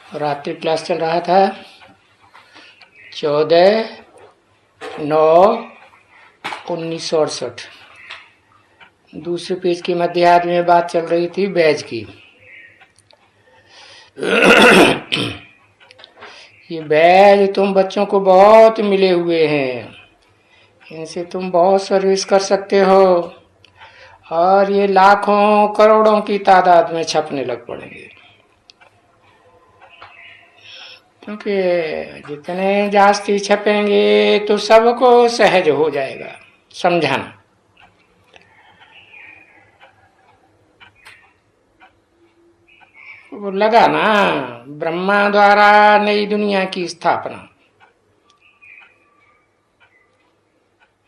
रात्रि क्लास चल रहा था 14/9/1968। दूसरे पेज के मध्यार्ध में बात चल रही थी बैज की। ये बैज तुम बच्चों को बहुत मिले हुए हैं, इनसे तुम बहुत सर्विस कर सकते हो और ये लाखों करोड़ों की तादाद में छपने लग पड़ेंगे, क्योंकि जितने जास्ती छपेंगे तो सबको सहज हो जाएगा समझाना। वो लगा ना, ब्रह्मा द्वारा नई दुनिया की स्थापना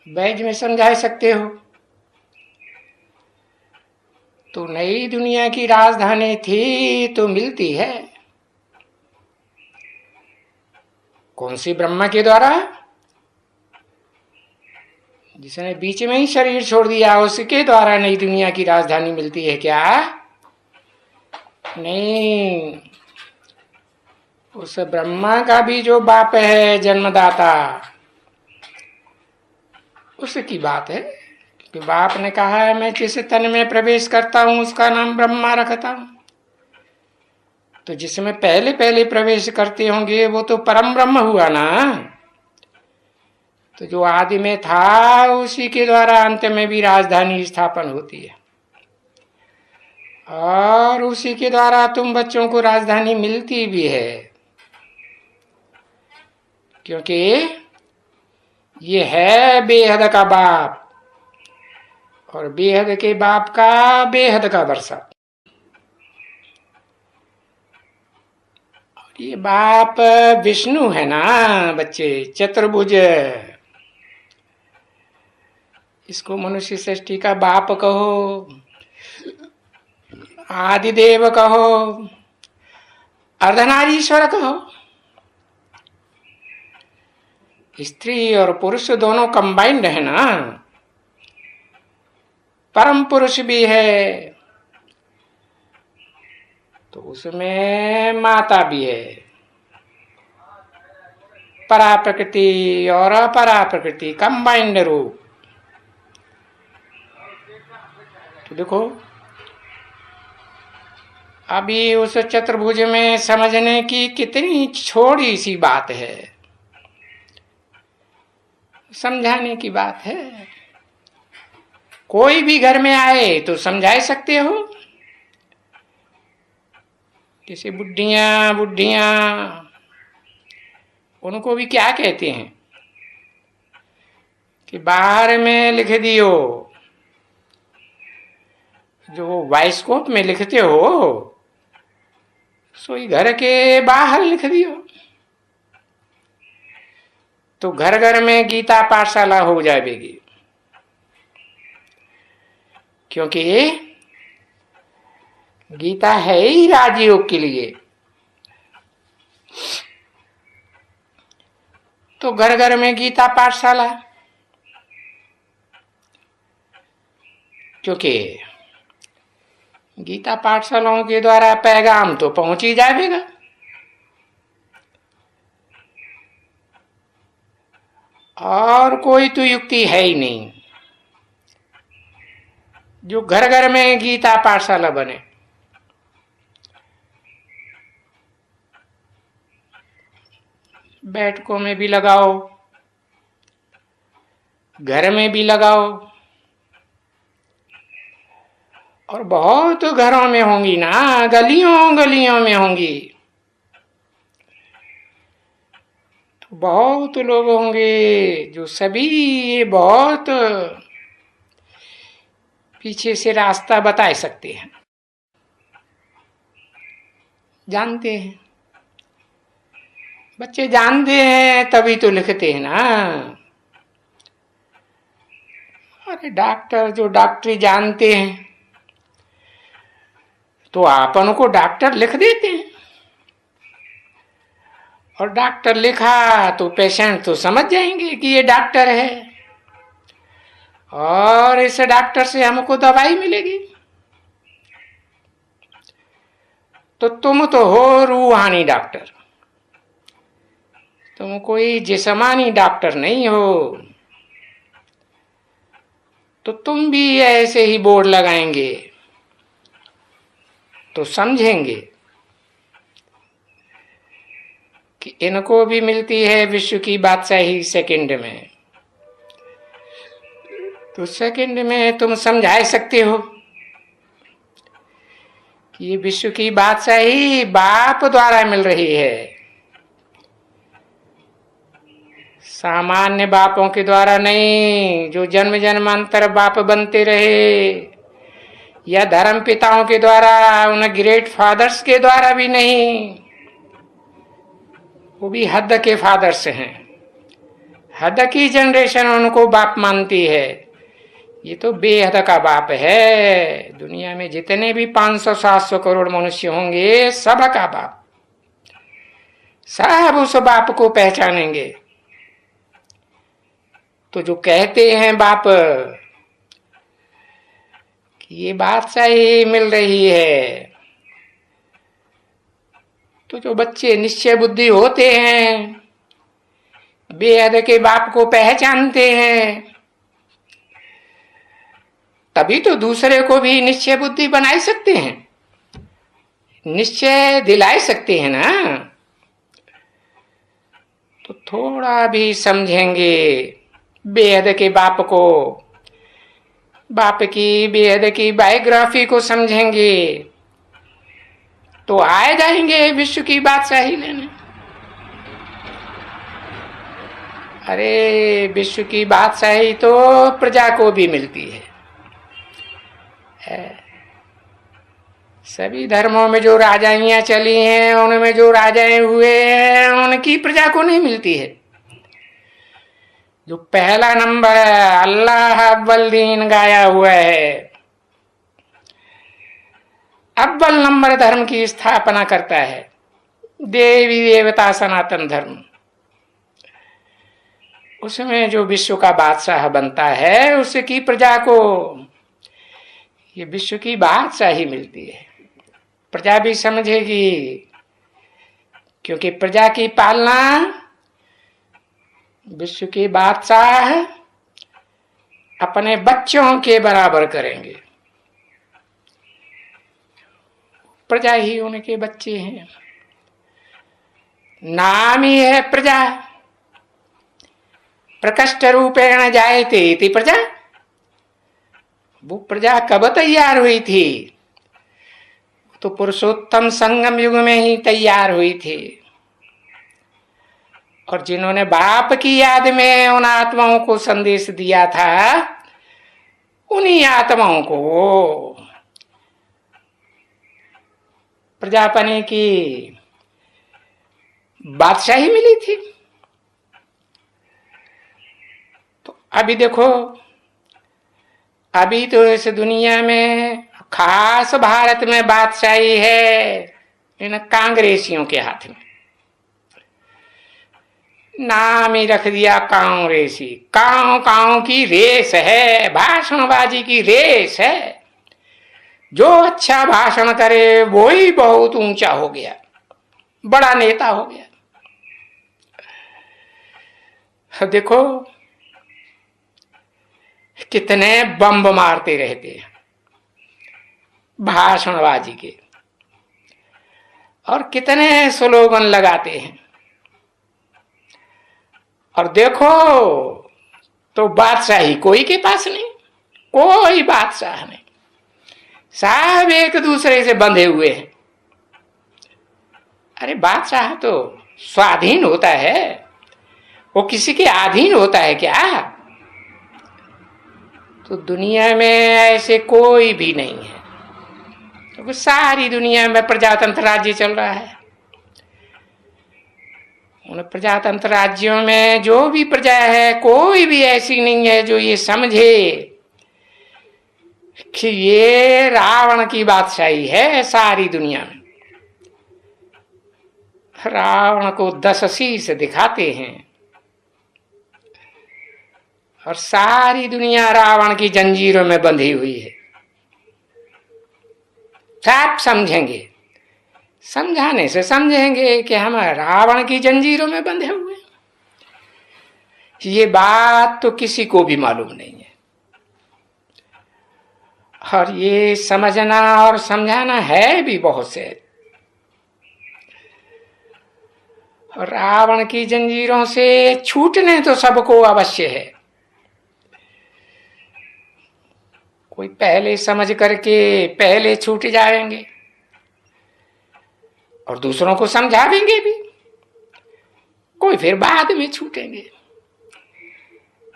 बैज में समझा सकते हो। तो नई दुनिया की राजधानी थी तो मिलती है कौन सी? ब्रह्मा के द्वारा। जिसने बीच में ही शरीर छोड़ दिया उसके द्वारा नई दुनिया की राजधानी मिलती है क्या? नहीं, उस ब्रह्मा का भी जो बाप है जन्मदाता, उसकी बात है कि बाप ने कहा है मैं जिस तन में प्रवेश करता हूं उसका नाम ब्रह्मा रखता हूं। तो जिसमें पहले पहले प्रवेश करते होंगे वो तो परम ब्रह्म हुआ ना। तो जो आदि में था उसी के द्वारा अंत में भी राजधानी स्थापन होती है, और उसी के द्वारा तुम बच्चों को राजधानी मिलती भी है, क्योंकि ये है बेहद का बाप, और बेहद के बाप का बेहद का वर्षा। ये बाप विष्णु है ना बच्चे, चतुर्भुज। इसको मनुष्य सृष्टि का बाप कहो, आदिदेव कहो, अर्धनारीश्वर कहो। स्त्री और पुरुष दोनों कंबाइंड है ना, परम पुरुष भी है तो उसमें माता भी है। परा प्रकृति और अपरा प्रकृति कंबाइंड रूप। तो देखो अभी उस चतुर्भुज में समझने की कितनी छोटी सी बात है, समझाने की बात है। कोई भी घर में आए तो समझा सकते हो। जैसे बुढ़िया उनको भी क्या कहते हैं कि बाहर में लिख दियो, जो बाइस्कोप में लिखते हो सोई घर के बाहर लिख दियो, तो घर घर में गीता पाठशाला हो जाएगी। क्योंकि गीता है ही राजयोग के लिए। तो घर घर में गीता पाठशाला, क्योंकि गीता पाठशालाओं के द्वारा पैगाम तो पहुंच ही जाएगा। और कोई तो युक्ति है ही नहीं जो घर घर में गीता पाठशाला बने। बैठकों में भी लगाओ, घर में भी लगाओ, और बहुत घरों में होंगी ना, गलियों गलियों में होंगी। तो बहुत लोग होंगे जो सभी बहुत पीछे से रास्ता बता सकते हैं, जानते हैं। बच्चे जानते हैं तभी तो लिखते हैं ना। अरे डॉक्टर जो डॉक्टरी जानते हैं तो आपन को डॉक्टर लिख देते हैं, और डॉक्टर लिखा तो पेशेंट तो समझ जाएंगे कि ये डॉक्टर है, और इस डॉक्टर से हमको दवाई मिलेगी। तो तुम तो हो रूहानी डॉक्टर, तुम कोई जिस्मानी डॉक्टर नहीं हो। तो तुम भी ऐसे ही बोर्ड लगाएंगे तो समझेंगे कि इनको भी मिलती है विश्व की बादशाही सेकंड में। तो सेकंड में तुम समझा सकते हो कि ये विश्व की बादशाही बाप द्वारा मिल रही है, सामान्य बापों के द्वारा नहीं, जो जन्म जन्मांतर बाप बनते रहे, या धर्म पिताओं के द्वारा, उन ग्रेट फादर्स के द्वारा भी नहीं, वो भी हद के फादर्स हैं, हद की जनरेशन उनको बाप मानती है। ये तो बेहद का बाप है। दुनिया में जितने भी 500-700 करोड़ मनुष्य होंगे, सब का बाप, सब उस बाप को पहचानेंगे। तो जो कहते हैं बाप कि ये बादशाही मिल रही है, तो जो बच्चे निश्चय बुद्धि होते हैं, बेहद के बाप को पहचानते हैं, तभी तो दूसरे को भी निश्चय बुद्धि बनाई सकते हैं, निश्चय दिलाई सकते हैं ना। तो थोड़ा भी समझेंगे बेहद के बाप को, बाप की बेहद की बायोग्राफी को समझेंगे, तो आए जाएंगे विश्व की बादशाही लेने। अरे विश्व की बादशाही तो प्रजा को भी मिलती है। सभी धर्मों में जो राजाइयां चली हैं, उनमें जो राजाएं हुए हैं, उनकी प्रजा को नहीं मिलती है। जो पहला नंबर है, अल्लाह अव्वल दीन गाया हुआ है, अव्वल नंबर धर्म की स्थापना करता है, देवी देवता सनातन धर्म। उसमें जो विश्व का बादशाह बनता है, उसकी प्रजा को ये विश्व की बादशाही मिलती है। प्रजा भी समझेगी, क्योंकि प्रजा की पालना विश्व के बादशाह अपने बच्चों के बराबर करेंगे। प्रजा ही उनके बच्चे हैं, नाम ही है प्रजा। प्रकष्ट रूपेण जायते इति प्रजा। वो प्रजा कब तैयार हुई थी? तो पुरुषोत्तम संगम युग में ही तैयार हुई थी। और जिन्होंने बाप की याद में उन आत्माओं को संदेश दिया था, उन्हीं आत्माओं को प्रजापति की बादशाही मिली थी। तो अभी देखो, अभी तो इस दुनिया में खास भारत में बादशाही है इन कांग्रेसियों के हाथ में। नाम ही रख दिया कांग्रेसी। कांव कांव की रेस है, भाषणबाजी की रेस है। जो अच्छा भाषण करे वो ही बहुत ऊंचा हो गया, बड़ा नेता हो गया। देखो कितने बम मारते रहते हैं भाषणबाजी के, और कितने स्लोगन लगाते हैं। और देखो तो बादशाही कोई के पास नहीं, कोई बादशाह नहीं, सब एक दूसरे से बंधे हुए हैं। अरे बादशाह तो स्वाधीन होता है, वो किसी के अधीन होता है क्या? तो दुनिया में ऐसे कोई भी नहीं है, क्योंकि तो सारी दुनिया में प्रजातंत्र राज्य चल रहा है। उन प्रजातंत्र राज्यों में जो भी प्रजा है, कोई भी ऐसी नहीं है जो ये समझे कि ये रावण की बादशाही है सारी दुनिया में। रावण को 10 शीश दिखाते हैं और सारी दुनिया रावण की जंजीरों में बंधी हुई है। सब समझेंगे समझाने से समझेंगे कि हम रावण की जंजीरों में बंधे हुए हैं। ये बात तो किसी को भी मालूम नहीं है, और ये समझना और समझाना है भी बहुत से। रावण की जंजीरों से छूटने तो सबको अवश्य है। कोई पहले समझ करके पहले छूट जाएंगे और दूसरों को समझावेंगे भी, कोई फिर बाद में छूटेंगे।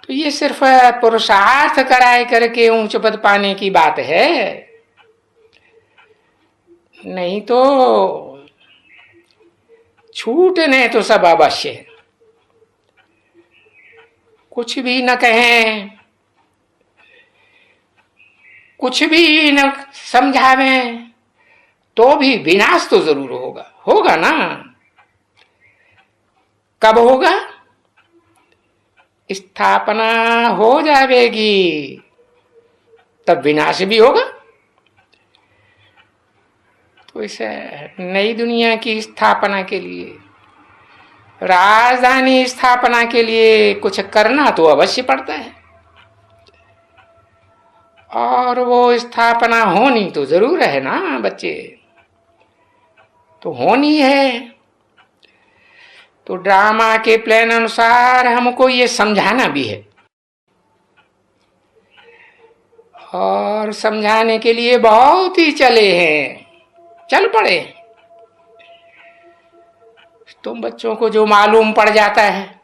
तो ये सिर्फ पुरुषार्थ कराए करके ऊंच पद पाने की बात है, नहीं तो छूटने तो सब अवश्य है। कुछ भी न कहें, कुछ भी न समझावें, तो भी विनाश तो जरूर होगा, होगा ना। कब होगा? स्थापना हो जाएगी तब विनाश भी होगा। तो इसे नई दुनिया की स्थापना के लिए, राजधानी स्थापना के लिए कुछ करना तो अवश्य पड़ता है, और वो स्थापना होनी तो जरूर है ना बच्चे, तो होनी है। तो ड्रामा के प्लान अनुसार हमको ये समझाना भी है, और समझाने के लिए बहुत ही चले हैं, चल पड़े। तुम बच्चों को जो मालूम पड़ जाता है,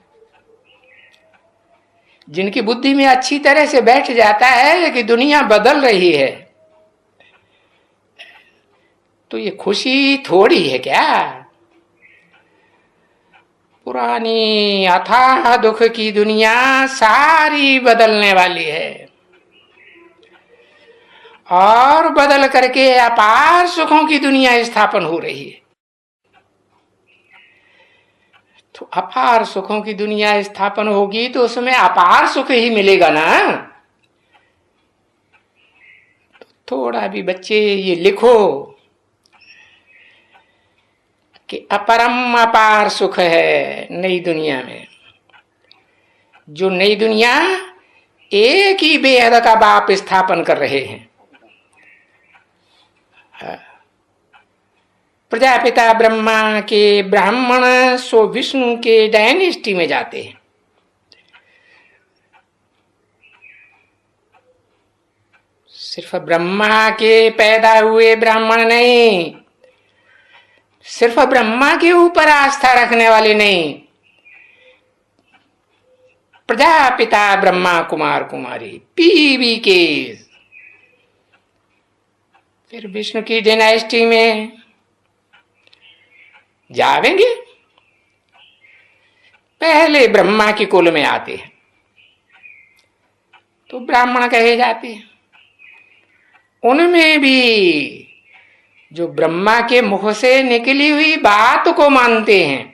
जिनकी बुद्धि में अच्छी तरह से बैठ जाता है कि दुनिया बदल रही है, तो ये खुशी थोड़ी है क्या? पुरानी अथाह दुख की दुनिया सारी बदलने वाली है, और बदल करके अपार सुखों की दुनिया स्थापन हो रही है। तो अपार सुखों की दुनिया स्थापन होगी तो उसमें अपार सुख ही मिलेगा ना। तो थोड़ा भी बच्चे ये लिखो कि अपरम अपार सुख है नई दुनिया में। जो नई दुनिया एक ही बेहद का बाप स्थापन कर रहे हैं। प्रजापिता ब्रह्मा के ब्राह्मण सो विष्णु के डायनेस्टी में जाते हैं। सिर्फ ब्रह्मा के पैदा हुए ब्राह्मण नहीं, सिर्फ ब्रह्मा के ऊपर आस्था रखने वाले नहीं, प्रजापिता ब्रह्मा कुमार कुमारी पीवी के, फिर विष्णु की डायनेस्टी में जावेंगे। पहले ब्रह्मा की कुल में आते हैं तो ब्राह्मण कहे जाते हैं। उनमें भी जो ब्रह्मा के मुख से निकली हुई बात को मानते हैं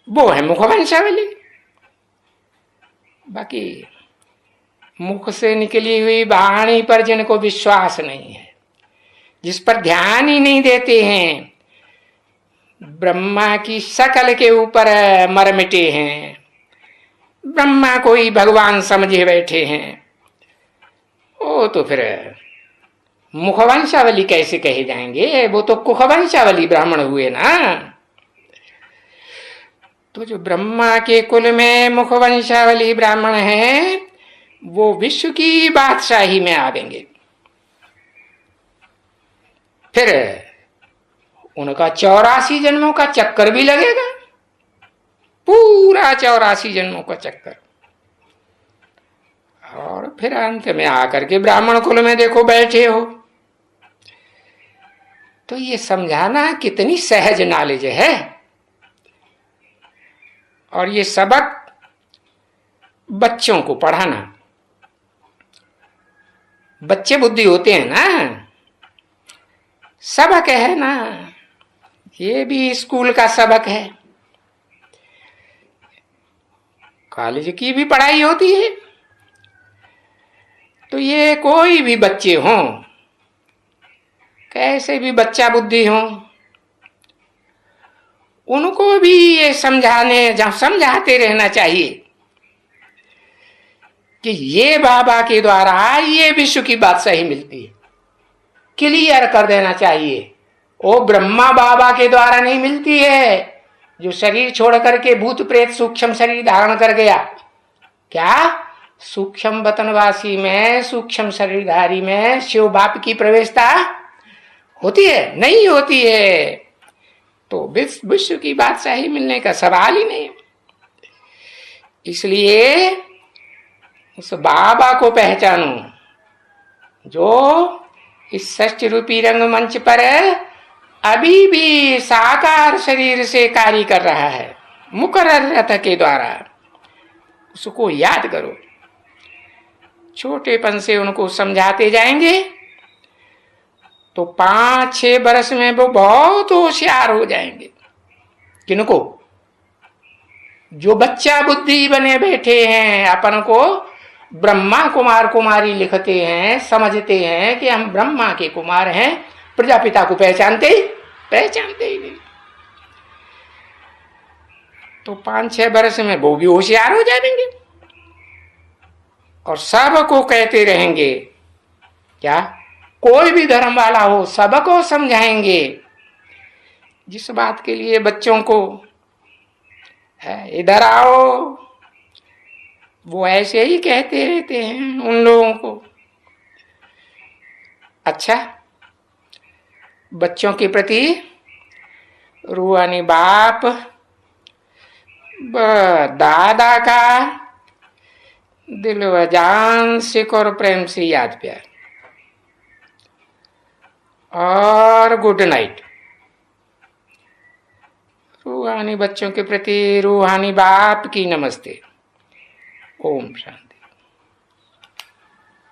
वो है मुखवंशावली। बाकी मुख से निकली हुई वाणी पर जिनको विश्वास नहीं है, जिस पर ध्यान ही नहीं देते हैं, ब्रह्मा की शकल के ऊपर मर मिटे हैं, ब्रह्मा को ही भगवान समझे बैठे हैं, वो तो फिर मुखवंशावली कैसे कहे जाएंगे? वो तो कुखवंशावली ब्राह्मण हुए ना। तो जो ब्रह्मा के कुल में मुखवंशावली ब्राह्मण हैं वो विश्व की बादशाही में आवेंगे। फिर उनका 84 जन्मों का चक्कर भी लगेगा, पूरा 84 जन्मों का चक्कर। और फिर अंत में आकर के ब्राह्मण कुल में देखो बैठे हो। तो ये समझाना कितनी सहज नॉलेज है। और ये सबक बच्चों को पढ़ाना, बच्चे बुद्धि होते हैं ना, सबक है ना, ये भी स्कूल का सबक है, कॉलेज की भी पढ़ाई होती है। तो ये कोई भी बच्चे हों, कैसे भी बच्चा बुद्धि हो, उनको भी ये समझाते रहना चाहिए कि ये बाबा के द्वारा ये विश्व की बात सही मिलती है। क्लियर कर देना चाहिए, वो ब्रह्मा बाबा के द्वारा नहीं मिलती है जो शरीर छोड़ करके भूत प्रेत सूक्ष्म शरीर धारण कर गया। क्या सूक्ष्म वतनवासी में, सूक्ष्म शरीरधारी में शिव बाप की प्रवेशता होती है? नहीं होती है। तो विश्व की बात सही मिलने का सवाल ही नहीं। इसलिए उस बाबा को पहचानो जो इस षष्ठ रूपी रंगमंच पर अभी भी साकार शरीर से कार्य कर रहा है, मुकर्रर रथ के द्वारा। उसको याद करो, छोटेपन से उनको समझाते जाएंगे तो 5-6 वर्ष में वो बहुत होशियार हो जाएंगे। किनको? जो बच्चा बुद्धि बने बैठे हैं, अपन को ब्रह्मा कुमार कुमारी लिखते हैं, समझते हैं कि हम ब्रह्मा के कुमार हैं, प्रजापिता को पहचानते ही नहीं। तो 5-6 वर्ष में वो भी होशियार हो जाएंगे और सबको कहते रहेंगे। क्या? कोई भी धर्म वाला हो सबको समझाएंगे। जिस बात के लिए बच्चों को इधर आओ, वो ऐसे ही कहते रहते हैं उन लोगों को। अच्छा, बच्चों के प्रति रूहानी बाप दादा का दिल व जान सिख और प्रेम से याद प्यार और गुड नाइट। रूहानी बच्चों के प्रति रूहानी बाप की नमस्ते। ओम शांति।